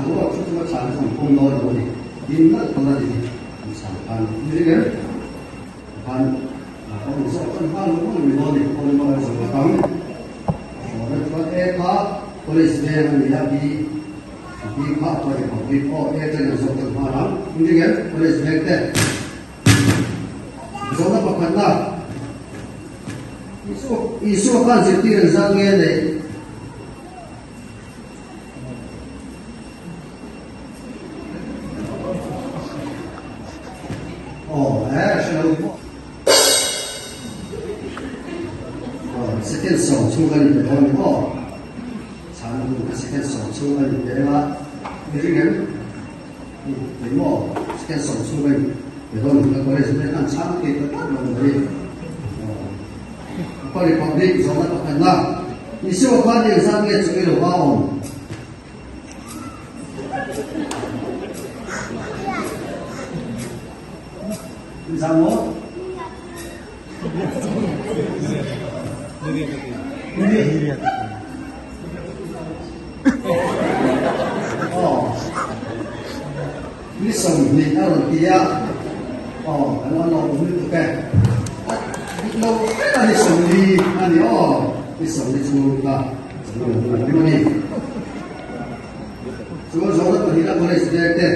또 추수가 잘해서 공로를 오니 인나 돌아다니 상판 이게 반 거기서 어떤 한국을 위원이 보는 것을 당 저는 에파 폴리스맨은 이야기 비파 거리 비포 에저는 속도 하나 이게 폴리스맨 때 저는 바꿨다 이수 간지 뛰는 상에는 스캔성 중간이 되고 자는 스캔성 중간이 되가 이렇게 뭐 스캔성 중간이 되는 그래서 약간 참게 있던 것들이 빨리 public zona pakana isu kwani examge chukilo baon examo ni aron kia ano umit ke lo ani songli ani ni songli chumuka ni so zona to hila kore sidete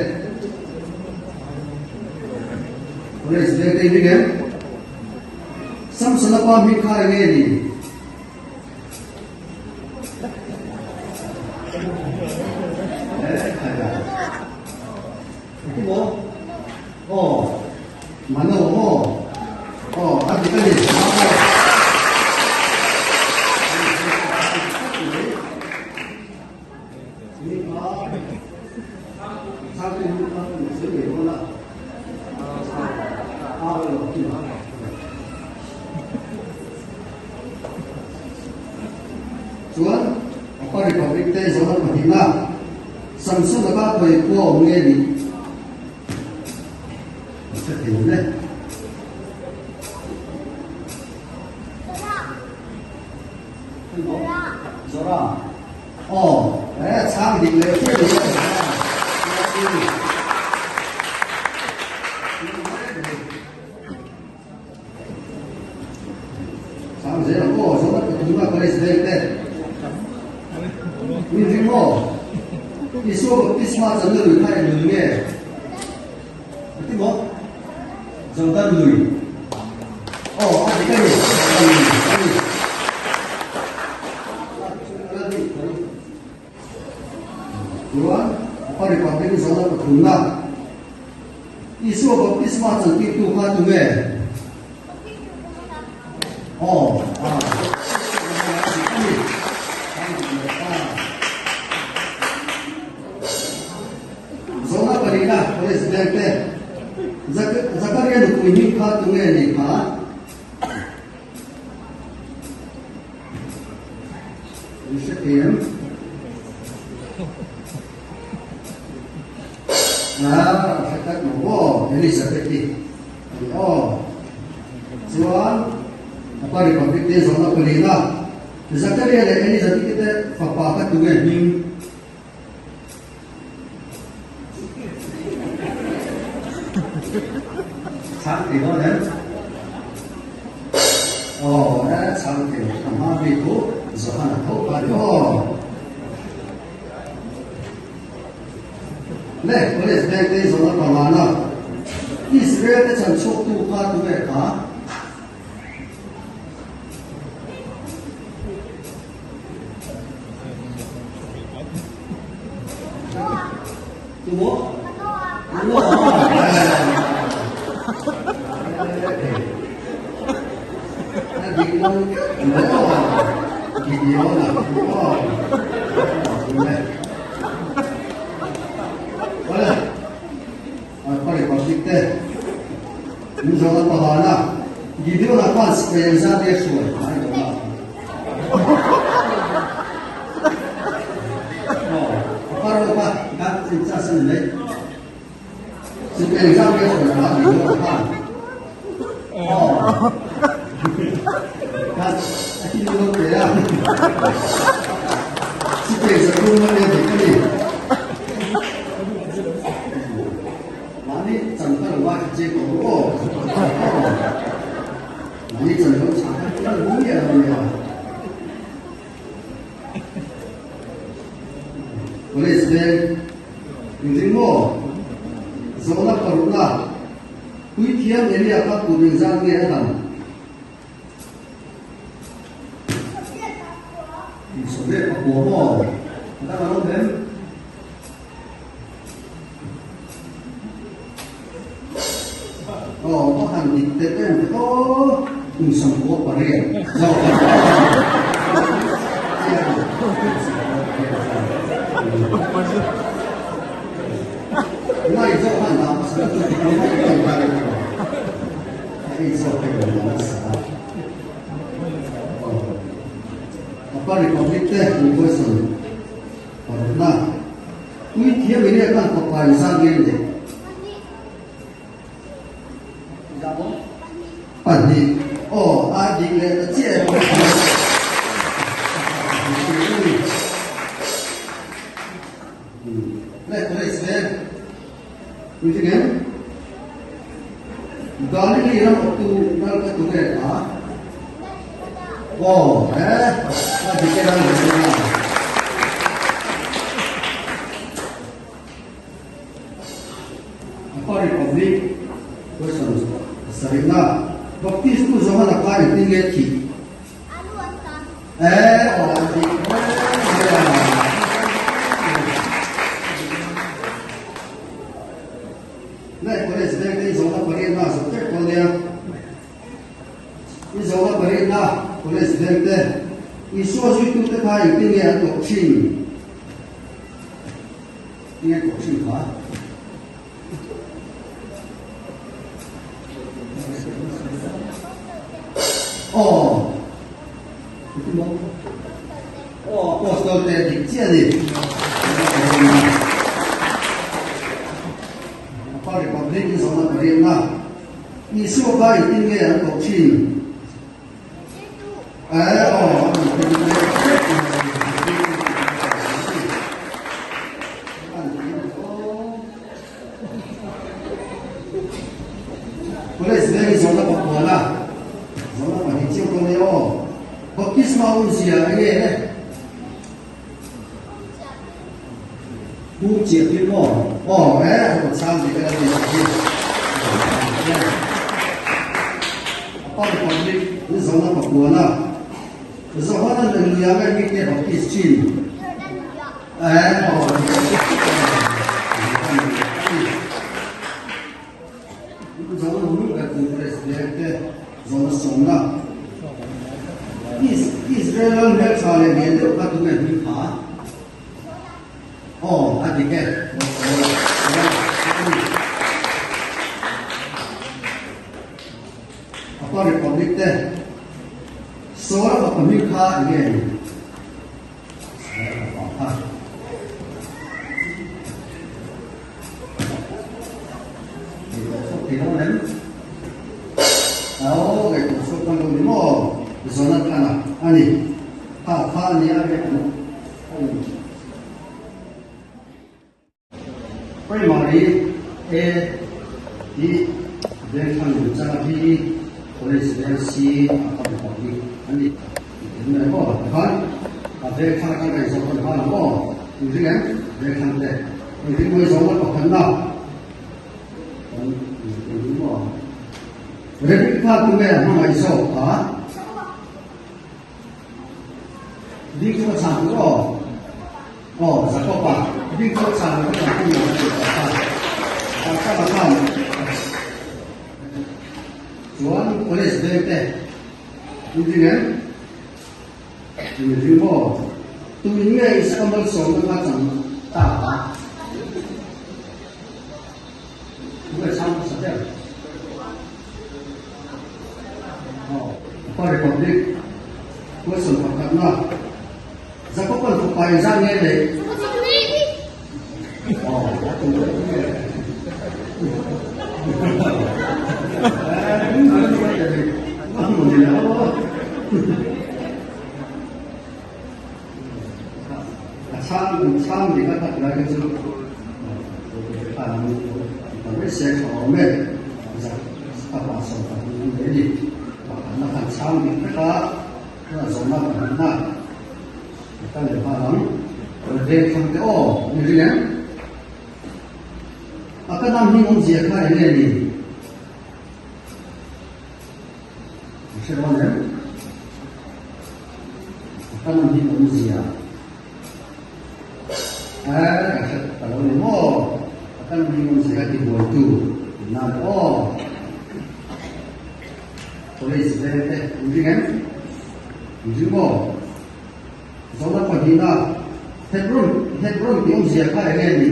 ni ke sam sanapa mi kha ge ni 뭐 만나고 아직까지 Tuan, apa di pabrik teh zaman Madinah, Samsung apa kau ikut orang ni? Sebenarnya, Zora, sang di level ni. Sang saya Zora ketemu kali sedekah. Ini mo, isu isma jangan lupa yang dulu. Itu mo. Jangan dulu. Ada kan ni? Tuan, apa di pabrik sana berguna? Isu baptis macam itu kan tu ke? Zona berilah oleh sedekah. Zakaria itu ini kah tu ke ni kah? Sekian. Cakap ini seperti Tuan, apa di pabrik dia zona berilah. Zakaria ini seperti kita papakat tu ke ni. 상태 이거는 상태 마비고 그래서 하나 더 가요. 네, 그래서 대대에서 나타나나 이스라엘의 전속도 가도에 가 또 뭐? Misalnya pahana, video apa supaya saya sesuai. Apa kan cinta sendiri. Supaya saya sesuai video apa. Kan, ini dulu ya. Supaya saya punya ni. 整个的话结果哦，你整个厂那工业了没有？我那这边有听过，什么那个路啦，每天人家他固定上面的，你说的我么？那个老人。có hàng dịch tế tế có cùng sống của quả liền do này do hàng nào sẽ được có một cái bài hay do cái bài nó sẽ apa di konflik teh bukan sen karena ini dia ini akan kepanjang ini adik, oh adik lihat aja. Lihat tulis lihat, ini kan? Gali ni orang waktu nak ketulis ah. Oh, adik orang mana? Apa republik? Question seringlah. Baptis tu zaman apa yang tinggal ki? Adik. Nah, boleh sedang ni zaman perintah, seperti boleh. Ini zaman perintah, boleh sedang tu. Isu itu kita yang tinggal doksin. Tinggal doksin kah? Oh, itu mau. Oh, postal tadi jadi. Apa republik ini zona perintah. Isu apa itu ni yang doksin. Boleh sebenarnya zona Papua. Zona Malaysia boleh oh. Baptis mau usia ini eh. Bukan dia mau. Oh, sama juga dia. Apa republik ini zona Papua lah. Zona negara yang kita baptis Cina. Zona dulu kan presiden zona Somna. Israel yang salah ni dia kat tu ni ha. Oh, adik ke. Apa republik teh? Soal apa milkha ni? Oh, itu sopan dulu ni mo. Zona kana. Ani. Ni ada tu. Primary di dengan cara di presidensi atau publik. Ani. Ini mo kan? Ada cara kan sopan kan mo. Ini kan? Dengan deh. Ini mo sopan kan na. Republika tu kan nama iso, ha? Di tu macam tu, oh, siapa pak? Di tu macam tu macam tu apa? Tuan polis dete, ini kan? Ini mo, tu ini isu macam macam tak? Bukan sama saja. Apa republik kuasa karena zakopan supaya jangan deh. Oh, sam jika tak lagi tu, với xe khổ mê rằng các bạn sống ở những cái gì và nó thành sao những cái đó là sống nó phải là ta để pha lắm rồi về không cái như thế này cái năm như ông dìa khai lên gì sẽ nói đấy cái năm như ông dìa kalau ni mo akan bingung saya di buat tu nah boleh sebenarnya mungkin kan mungkin mo soalnya pagi na headroom yang siapa yang ni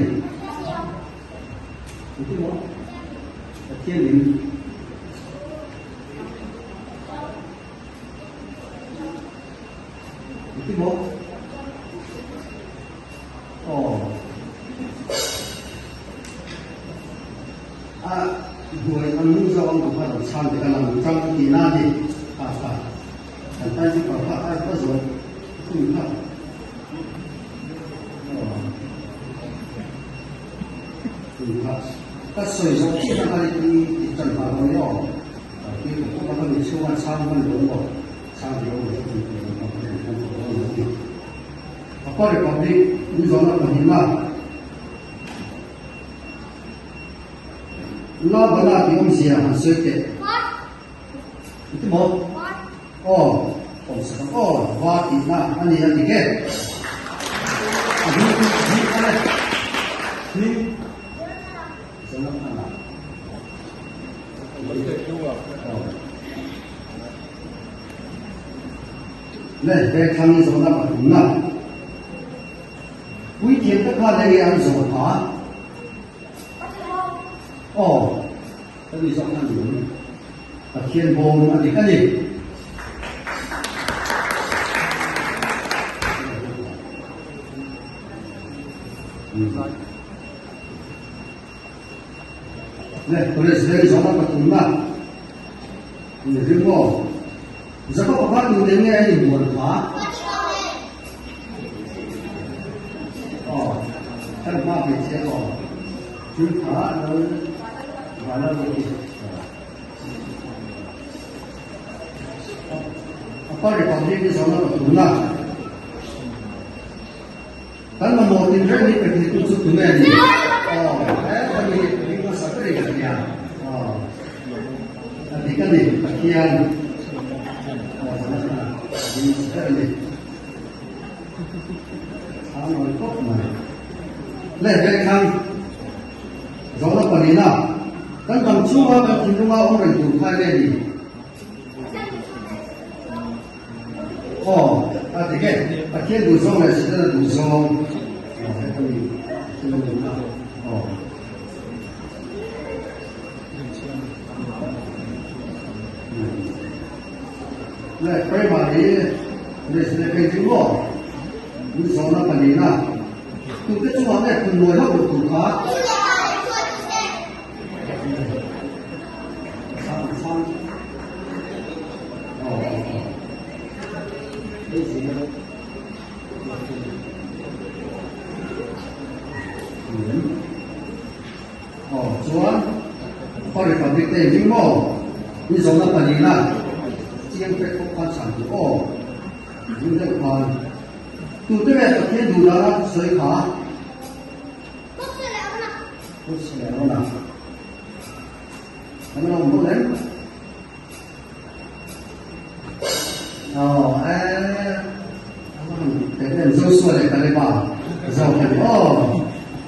mungkin mo akhir ni mungkin mo buổi ăn uống do ông của ông sang thì làm trong kỳ na thì phải thành tay chỉ bảo ai có rồi không phải các sợi dòng khi đang đi trần vào nó nhỏ khi cũng có những siêu ăn sang hơn đúng rồi sang thì ông có được còn đi như gió nó còn hình nào nó vẫn là cái ông gì à hàng xưa kệ itu mau ông sẽ và thì na anh ấy thì kệ ni sẽ nó ăn này về thằng ấy rồi nó bảo đúng nào quý thiên tất cả đây ăn rồi hả cái gì giống ăn đúng thiên bồn ăn thì cái gì này tôi đây sẽ giống ăn đúng nào người riêng ngô giờ có phát hiện đến nghe thì buồn phá thân ba phải chế bỏ chứ phá nó và nó bị có thể còn cái số nó đúng là cái mà một thì rất ít thì cũng giúp chúng mình đấy có gì thì nó sẽ cái gì cả nhà thì cái gì khi ăn thì cái gì sao nói tốt mà lên đây khăn gió nó còn đi nào kan kam chuma kan kindunga orang tu khai đi atike akhir du song là sẽ là du song này phải mà đi để sẽ cái gì đó du song nó còn đi nào tu cái chuma này tu nuôi học được tu khá Chúa có được làm việc tiền chính mô như giống là phần gì là chiên phải có quan sản của nhưng đây còn từ cái này tập thiên đủ đó sới khó tốt sẽ lẽ nào nó làm tốt đấy cái này dâu xuôi này cái này bảo dầu phải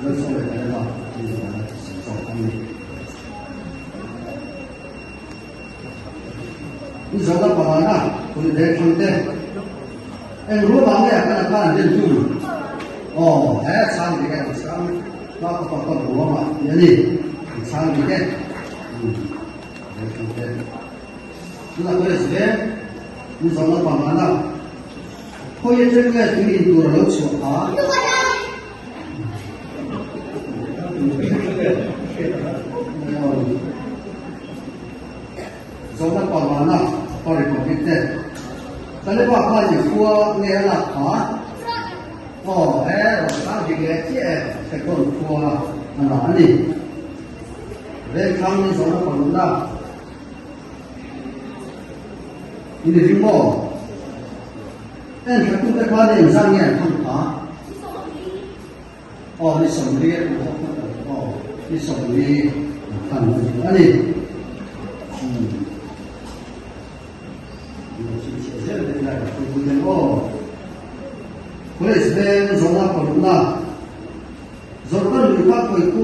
dâu xuôi này cái này bảo ini zaman mana? Kulit dari konten. Rumah ni akan apa? Jenjung. Sang dia sang. Nak apa rumah? Jadi sang dia. Dari konten. Kita boleh sebut ini zaman mana? Kau yang cenderung ini dua lalu suara. Zaman mana? Có thể có cái tên, cái này bảo là những cua nghe là khó, rồi sao thì cái chị sẽ còn cua nó gì, về thăm đi sống còn đúng nào đi được không bỏ em phải cũng phải qua đây ra nghe không hả đi sống đi đi sống đi thằng anh đi Police ben zona kolumna zorba lupa koi ku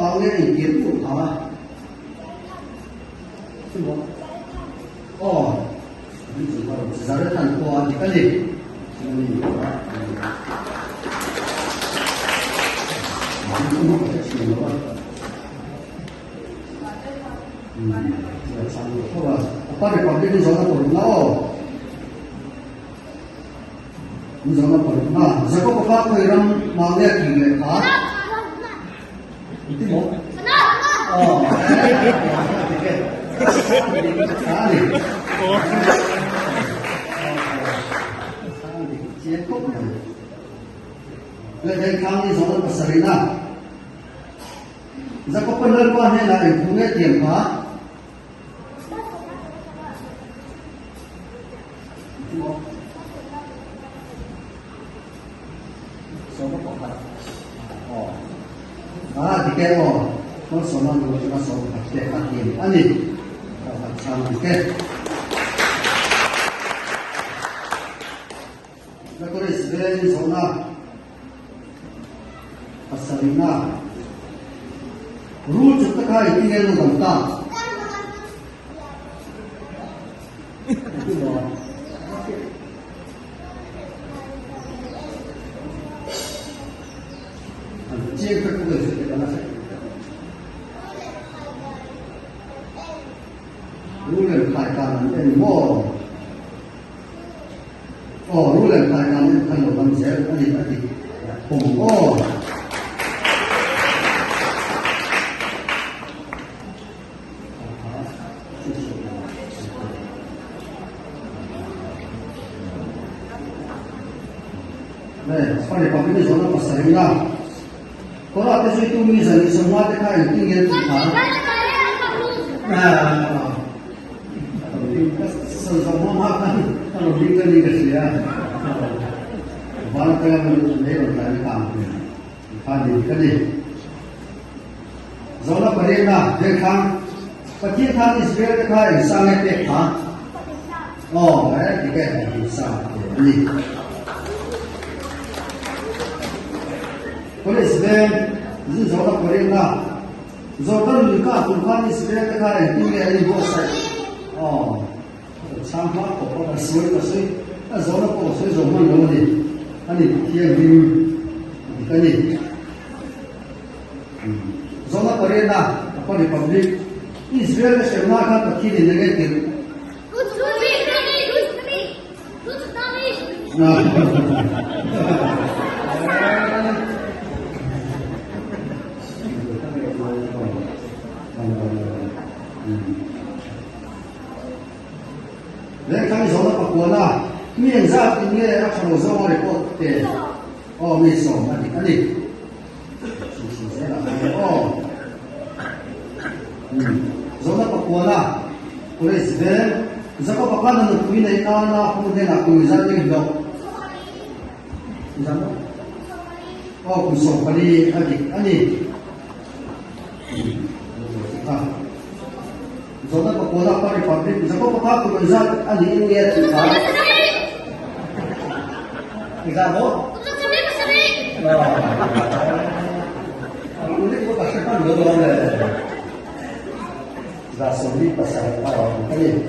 awe ingin ku thawa tumo ni zorba zara tan ko adikali ni apa republik ni zona kolumna Zona kolumna zako ko pa koi ram mangya ki le ha iti mo sali chia khúc le dai khang ni zona pasarina zako pa lal pa ne la ku nge tiam ha thì cái nó số nó được nó số cái phát hiện anh đi sang cái nó có thể sẽ đi số na pasarina rule chúng ta khai cái này nó làm ta chia các người sự kiện đó làรู้เรื่องถ่ายการเป็นหม้อรู้เรื่องถ่ายการเป็นขนมปังเสียอดีตผมเนี่ยพอเด็กปั๊มนี่สอนเราภาษาอังกฤษkalau ada suatu misalnya semua dekat tinggal kita, semua makan kalau tinggal di Asia, baru kita menjadi orang kampung, kali kali. Zona perena dekat, pasti kan Israel dekat sangat dekat. Dekat sangat ini. Police ben zona perena zona luka tuhan Israel dekat tinggal di bawah. Sampai apa kasih zona apa kasih zona mana ni? Ani tiang ni, zona perena apa republik Israel sebenarnya pasti di negatif. Nên kami zona pakuana, mian zat ini akan zona report te. Misal adik. Zona pakuana, polis ben, zaka pakana ng kuina ina aku din aku zat ni dok. Zama? Kusok pali adik ani. Zona pakuana pa republic, zaka pakako zat ani ini kita. Kita mo? Ulit ko kasi pa doon na. Zasoli pasal parang kali.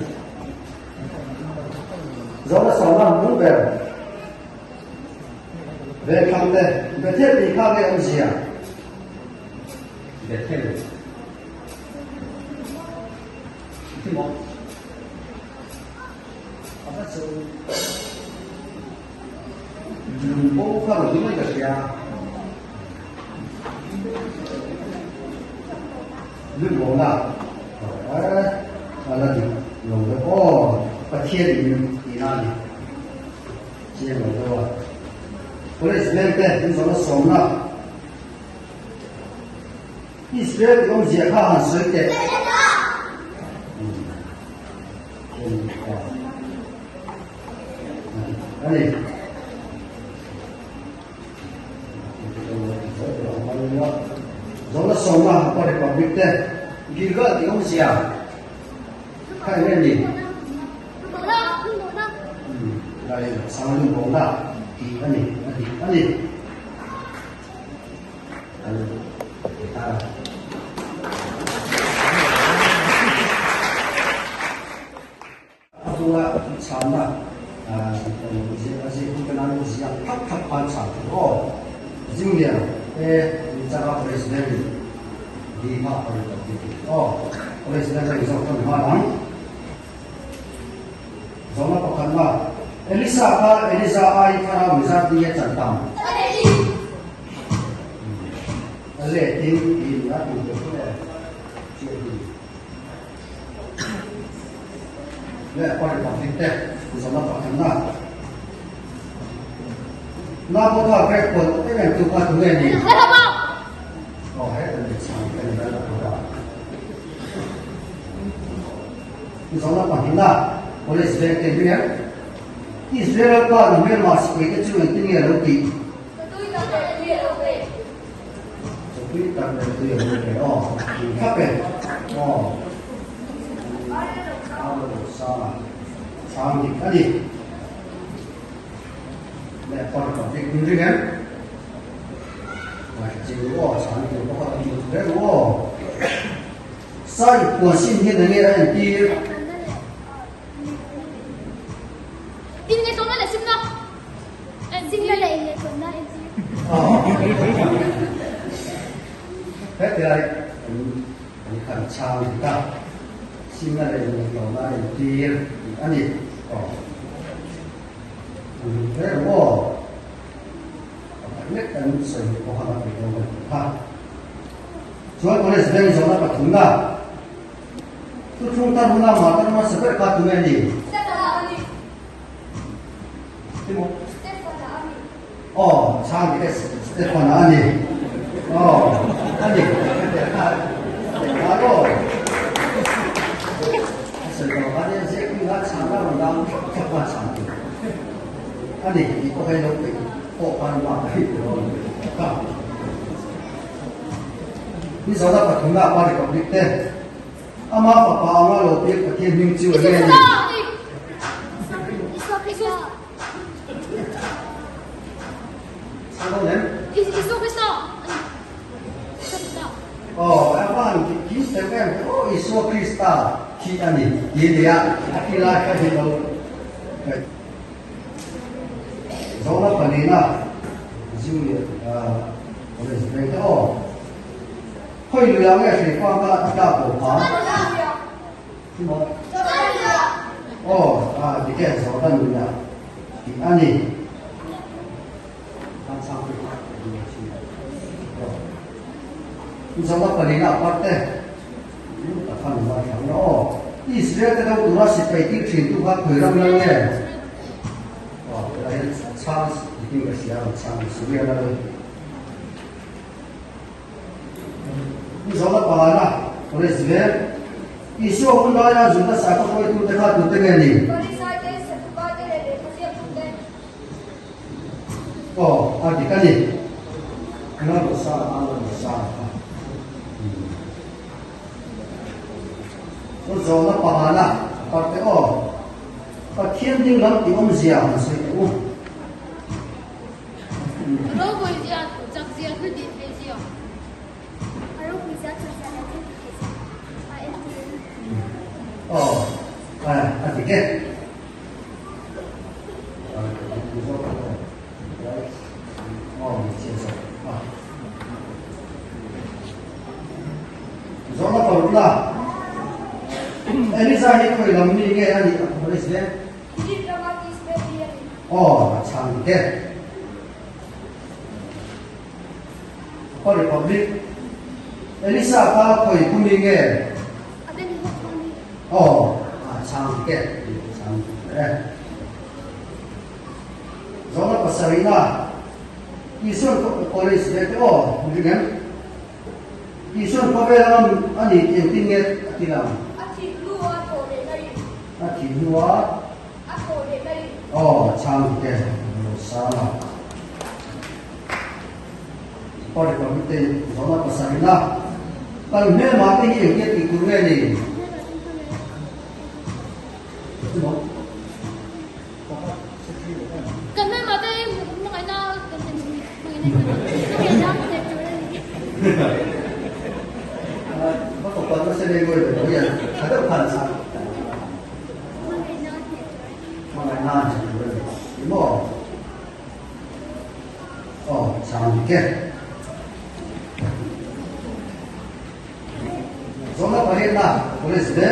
Zona salam number. Welcome there. Betul di kami usia. Betul. Itu mau. Apa sih? Jumbo kalau di mana sih ya? Jumbo lah. Ada di jumbo. Pakai di mana? Siapa tahu? Polis lempar di sana semua. Israel thì ông dễ khá hẳn sới tệ đây giống là sống mà có thể có việc tệ ghi gỡ thì ông dễ khai lên đi đây sang lưng bóng đá anh đi Abdullah sama Aziz kenal usia tak panjang oh junior jaga presiden di mana oh presiden dari Jakarta mana zona pekanma Elisa ai karena bisa dia centang ale tim ini aku le qua được học tết rồi nó học thành nó có thợ cái quần cái này từ qua từ này gì có hết là để sang cái này là có rồi nó học thành có lẽ sẽ cái gì đấy Israel có những cái mà cái chuyện kinh nghiệm lâu kỳ tôi tạm thời tôi hiểu được khác biệt sang thì cái gì để còn có cái gì nữa và chỉ có sang thì có cái gì đấy đúng không sai của xin hiện tại nghe anh đi tin cái số này là xin đâu em xin cái này là số này thế thì đây anh cần sang thì ta xin là để mình nói là đi anh gì thế đúng không nhất anh sử dụng có hàng để mình ha rồi có lẽ sẽ đây giống là bắt thùng ra tôi chúng ta muốn làm mà ta nó sẽ phải bắt thùng gì sang cái Stefan anh gì anh gì alo sự đó anh em sẽ cứ ngắt sáng ra bằng đau các bạn sáng anh đi có hay đâu bị bộ quan bảo đấy rồi bây giờ ta phải chúng ta qua để có đích tên ama papa ama lo biết cái thiên minh chiều này gì sao đâu đấy em bạn ký sẽ em Isu Krista khi anh đi gì đấy ạ khi lại cái gì đâu giống là phần này là dữ liệu có thể thấy đó hơi lừa nghe thì qua cả cả bộ phá thì cái số đó mình là thì anh đi ăn xong thì giống là phần này là bắt đấy ta phần mà thằng đó Israel cái đâu tụi nó sẽ phải tiếp chuyển tụi các người làm nghe đây sang thì cái gì đó sang Syria đó giống là bà là có lẽ Israel Isu cũng nói là chúng ta sẽ có coi tụi ta tụi ta nghe gì thì cái gì nó là sao rồi nó bảo là có cái có thiên tinh lắm thì ông già mà sẽ có如果这样这样是点飞机哦thì cái rồi nó bảo là Elisa hết rồi làm gì nghe anh đi có đấy chứ chẳng cái có được không biết Elisa ta khỏi cũng đi nghe chẳng cái rồi nó có Sarina Isun có đấy chứ cái gì nghe 你说宝贝啊，啊你有经验对啦？啊，铁路啊，坐的那里。啊，铁路啊。啊，坐的那里。哦，长嘅，冇啥啦。我哋講啲講得個實啦，但咩馬啲嘢嘅地區咧你？冇。咁咩馬啲冇係啦，咁係啦，我讀過咗些呢個每日喺度噴曬，我係難住佢，點喎？哦，長嘅。Zona Parena, por exemplo,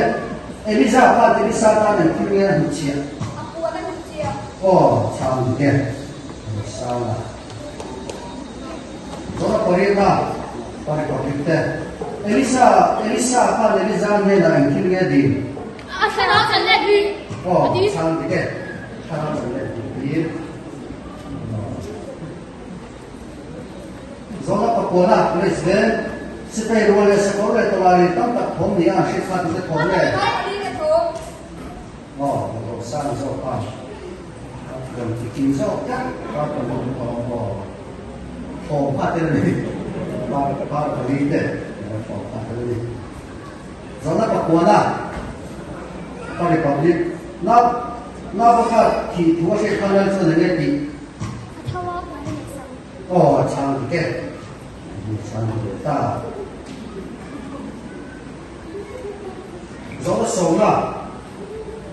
Elisa Pad, Elisa Tan, and Kuya Huchia. Ako wala na siya. Oh, sound good. Sound. Zona Parena, para kopite. Elisa Pad, Elisa Nena, and Kuya Di. Ah, sana sa lebi. Oh, sound good. Sound good. Zona Papona, por exemplo. 是被罗列是罗列到哪里？当他同样是他的同类。哦，我上手啊，跟经手呀，他跟我怕的嘞，怕的哩的，怕的哩。从那个国那，到底搞的，那不看体图是看到是那个的。哦，长的，长的大。 做手啦，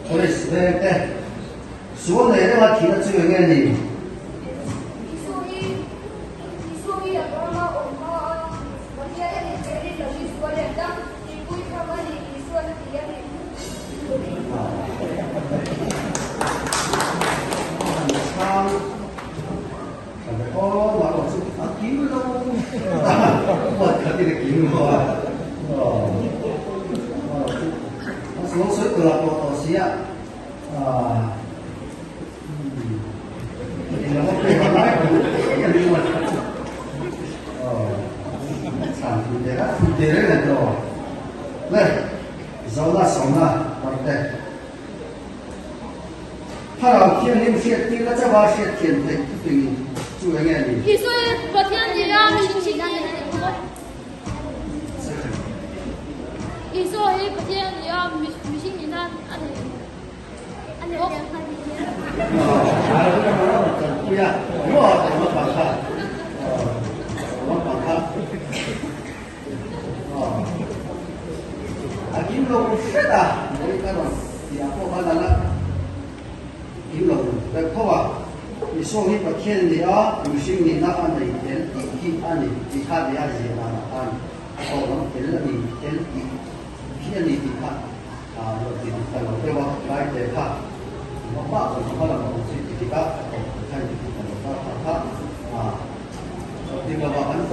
我哋是咧嘅，所以咧我提得最嘅你。哦，我老師啊，見到，我睇啲你見過啊，哦。 我水過啦，多時啊，你兩個配合埋，一定要三點啦，點嚟到，嚟，走啦，走啦，好的。他老天零些定了，这把些天的对主人眼里。你说昨天你要星期几？你说昨天你要女性你那按你我不呀，我怎么管他？怎么管他？哦，啊，金龙是的，我一看到两个班的了，金龙在破啊。 你说你昨天你啊，女性你那按的点底替按你，你看你按谁那按，我们点了你点底，骗你底看，啊，我底看了对吧？来点看，我爸我看了我自己看，我看你我看啊，这个吧很懂，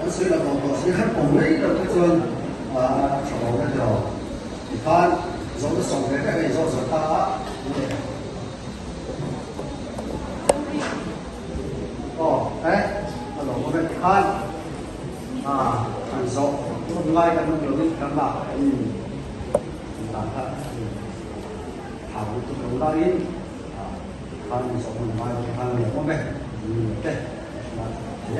但是呢我是很懂的一个这种啊，什么那种，你看，有的手的那个有时候是他。 哦，哎，我们看啊，看手，我来看有的看吧，看看，好，这个大音啊，看手我们来看我们，对，来，